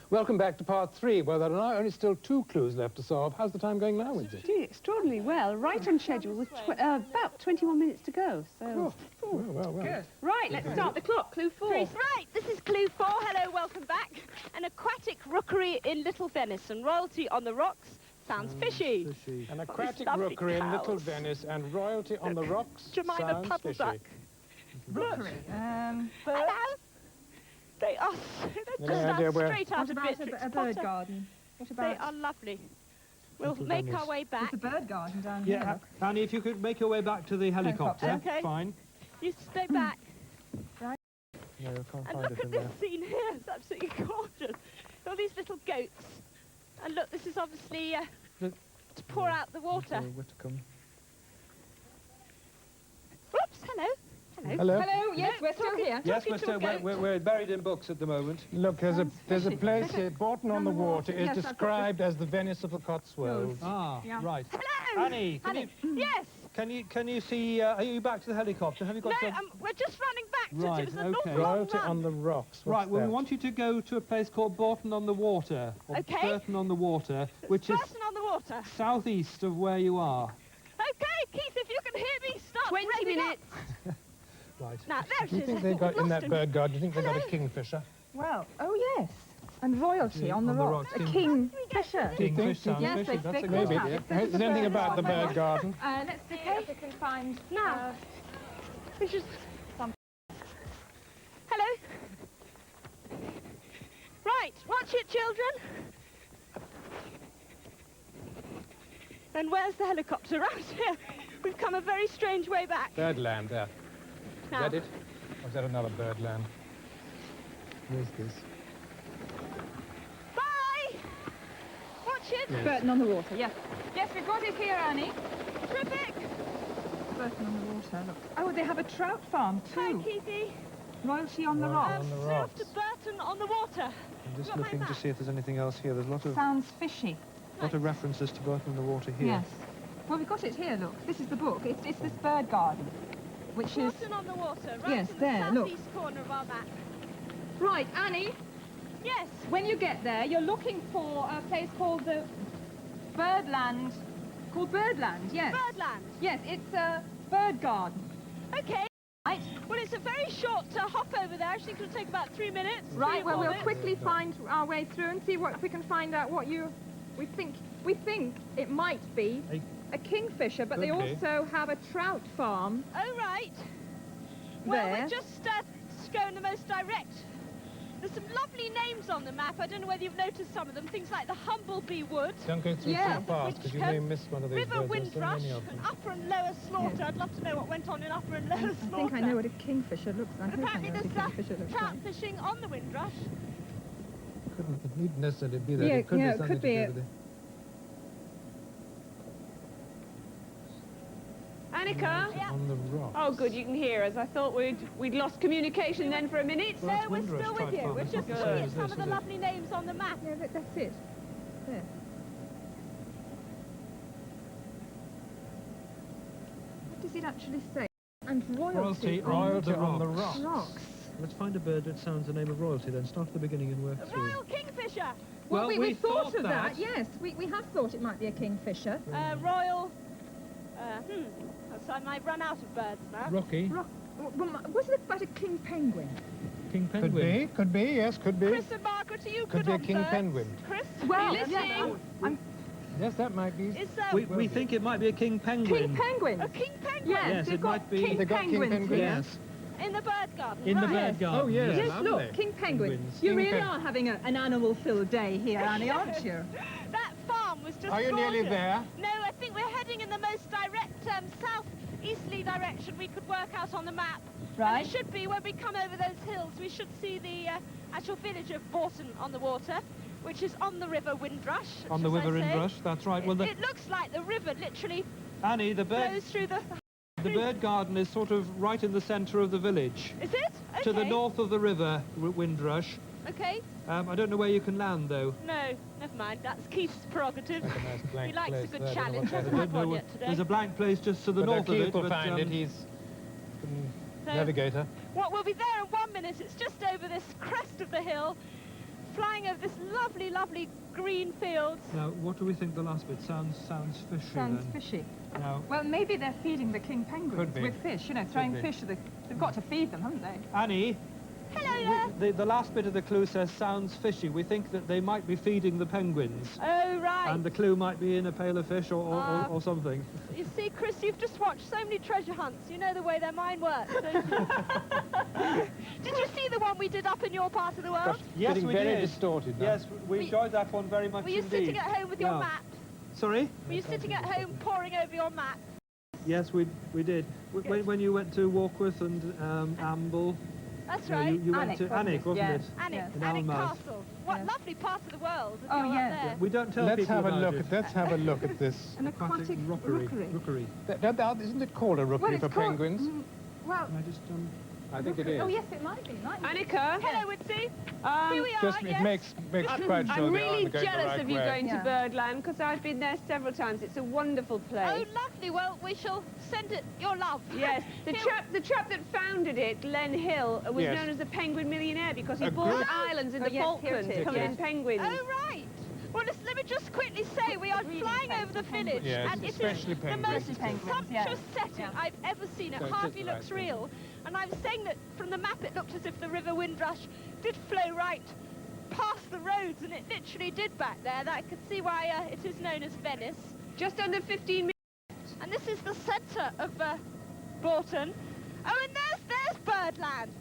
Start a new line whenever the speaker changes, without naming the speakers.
Welcome back to part 3, where there are now only still 2 clues left to solve. How's the time going now, Lindsay?
Extraordinarily well, right on schedule with about 21 minutes to go. So,
well.
Good. Right, let's start the clock. Clue 4.
Right, this is clue 4. Hello, welcome back. An aquatic rookery in Little Venice and royalty on the rocks. Sounds fishy.
An aquatic rookery in Little Venice and royalty on the rocks.
Jemima
sounds
Puddle
fishy.
Duck.
Rookery.
Hello. They are
Any
just
idea where?
straight out
What
of
about
Beatrix
a bird
Potter.
garden? What about...
They are lovely. We'll
Little
make
Venice.
our way back.
There's a bird garden down
Yeah,
here.
Annie, if you could make your way back to the helicopter,
Okay.
fine.
You stay back.
No, I can't
And
find
look
it
at
in
this
there.
scene here. It's absolutely gorgeous. All these little goats. And look, this is obviously to pour out the water.
Whitcomb.
Oops, hello. Hello.
Hello.
Hello, yes, we're still here.
Yes,
Talking to a goat.
we're buried in books at the moment.
Look, there's a
fishy.
place here, Bourton on the Water, is
Yes, I've got
described as the Venice of the Cotswolds.
Ah,
Yeah.
right.
Hello.
Annie,
Yes.
can you see? Are you back to the helicopter? Have you got?
No,
some...
we're just running back to
Right,
it. It was a
okay.
long, long
Royalty
run.
on the rocks. What's
Right. Well, we
that?
want you to go to a place called Bourton on the Water, or
Okay.
Burton on the Water, which is
Person on the water.
southeast of where you are.
Okay, Keith, if you can hear me, start
20
revving
minutes.
up.
Right.
Now, there
Do
it
you
is.
think they got in
Lost
that
him.
bird garden? Do you think they got a
Hello.
kingfisher?
Well, oh yes. And royalty on the rocks. A
King-
kingfisher.
Kingfish sounds
Yes,
fishy.
they
That's a
could
good
Maybe.
have.
idea.
If there's
Is there anything
bird
about the
garden.
bird garden?
Let's see if we can find...
Now. Which is... Hello. Right, watch it, children. And where's the helicopter? Right here. We've come a very strange way back.
Birdland, there.
Now,
Is that it? Or is that another birdland? Where's this?
bye! Watch it.
Burton on the Water, yes. Yes, we've got it here, Annie.
Terrific.
Burton on the Water, look. Oh, they have a trout farm,
Hi,
too.
Keithy.
Royalty on the
Royalty
rocks.
on the
We're off to
rocks.
Burton on the water.
I'm just
Got my
looking to
map.
see if there's anything else here. There's a lot
Sounds fishy.
of references to Burton on the Water here.
Yes. Well, we've got it here, look. This is the book. It's this bird garden, which is...
Burton on the water, right
Yes,
in the
there, look.
southeast corner of our map.
Right, Annie,
Yes.
when you get there, you're looking for a place called the Birdland. Called Birdland, yes.
Birdland.
Yes, it's a bird garden.
Okay.
Right.
Well, it's a very short hop over there. I think it'll take about 3 minutes.
Right,
3 or
well,
4
we'll
minutes.
quickly find our way through and see what if we can find out what you... We think it might be a kingfisher, but they
Could be.
also have a trout farm
Oh, right. Well,
there.
we're just going the most direct. There's some lovely names on the map. I don't know whether you've noticed some of them. Things like the Humblebee Wood,
Don't go through
Yeah.
too fast, because you may miss one of these
River
birds. There's so
Windrush,
many of
and
them.
Upper and Lower Slaughter. I'd love to know what went on in Upper and Lower
I
Slaughter.
think I know what a kingfisher looks like.
And
I hope I
apparently
know what a
there's
kingfisher looks
trout
like.
fishing on the Windrush.
It needn't necessarily be that.
Yeah,
It could
yeah,
be
it
something
could
to
be
do
a-
with it.
Annika?
Yeah.
On the rocks.
Oh, good, you can hear us. I thought we'd lost communication then for a minute.
Well, that's
No, we're
Windrush
still with
Trout
you.
Farm.
We're
It's
just
not the
looking
same
at
as
some
this,
of the
is it?
lovely names on the map.
Yeah, that's it. There. What does it actually say? And royalty,
Royalty
on
on
the
the rocks.
rocks.
Let's find a bird that sounds the name of royalty, then start at the beginning and work
A
through.
Royal Kingfisher.
Well,
Well,
we
we
thought
thought
of that,
that.
yes. We have thought it might be a kingfisher.
Royal... So I might run out of birds now.
Rocky,
Was it about a king penguin?
King
Could
penguin.
be, could be, yes, could be.
Chris and Margaret, are you
Could
good
be a
on
king
birds?
penguin.
Chris?
Well,
are you listening?
Yes, that might be.
Is
We think it might be a king penguin.
King penguin.
a king penguin
Yes,
Yes,
they've
it
got
might be-
king
They've got king
penguins
penguins.
here.
Yes,
in the bird garden?
in the
right.
bird garden.
Oh, yes.
Yes,
Lovely.
look, king penguin.
Penguins.
You
King
really
pen-
are having an animal-filled day here, Annie, aren't you?
That farm was just
Are you nearly
gorgeous.
there?
No, I think we're heading in the most direct south-easterly direction we could work out on the map.
Right.
And it should be when we come over those hills, we should see the actual village of Bourton on the Water, which is on the River Windrush.
On the
as I
River
say.
Inrush, that's right. Well,
It looks like the river literally
Annie, the
flows through the...
bird garden is sort of right in the centre of the village.
Is it? Okay.
To the north of the river, Windrush.
Okay.
I don't know where you can land, though.
No, never mind. That's Keith's prerogative.
Like a nice blank
He likes
place
a good
there, I don't know
challenge.
what that
Hasn't
is.
had one yet today.
There's a blank place just to the
But
north of
Keith
it.
will
but,
find it. He's
So-
navigator.
What, we'll be there in 1 minute. It's just over this crest of the hill. flying over this lovely, lovely green fields.
Now, what do we think the last bit? Sounds fishy
Sounds
then.
fishy.
Now,
Well, maybe they're feeding the king penguins
Could be.
with fish, you know, throwing
be.
fish to the... They've got to feed them, haven't they?
Annie,
Hello there.
the last bit of the clue says sounds fishy. We think that they might be feeding the penguins.
Oh, right.
And the clue might be in a pail of fish or something.
You see, Chris, you've just watched so many treasure hunts. You know the way their mind works, don't you? Did you see the one we did up in your part of the world?
Yes,
Getting
we
very
did.
distorted now.
Yes, we enjoyed that one very much
Were you
indeed.
sitting at home with your
Yeah.
map?
Sorry?
Were you sitting at home poring over your map?
Yes, we did. When you went to Walkworth and Amble,
That's
yeah,
right.
you went
Alnwick,
to Alnwick, wasn't
yes.
it?
Alnwick,
Yes.
In
Alnwick
Alnmouth.
Castle. What
Yes.
lovely part of the world. If
Oh,
you're
yes.
up there.
We don't tell
Let's
people
have a
about
look
it.
at. Let's have a look at this.
An aquatic rookery.
Rookery.
Isn't it called a rookery
it's
for
called-
penguins?
Well,
Can I just
I think it is.
oh, yes, it might be.
Annika,
Hello, Woodsy. Here we are,
Just
yes.
it makes quite sure
I'm
they
really
are going
jealous
the right
of you
way.
going
Yeah.
to Birdland because I've been there several times. It's a wonderful
Oh,
place.
lovely. Well, we shall send it your love.
Yes, the
Here-
chap that founded it, Len Hill, was
Yes.
known as the penguin millionaire because he
A
bought
great-
islands in
Oh,
the
yes, here it
Falklands
is,
covered
yes.
in penguins.
Oh, right. Well, let me just quickly say we are
Really
flying
thanks
over the
for penguins.
village,
Yes,
and it
especially
is the
penguins.
most
Especially penguins,
sumptuous
yeah.
setting
Yeah.
I've ever seen. It
So it
hardly
is the
looks
right thing.
real. And I'm saying that from the map it looked as if the River Windrush did flow right past the roads, and it literally did back there. That I could see why it is known as Venice.
Just under 15 minutes.
And this is the centre of Broughton. Oh, and there's Birdland.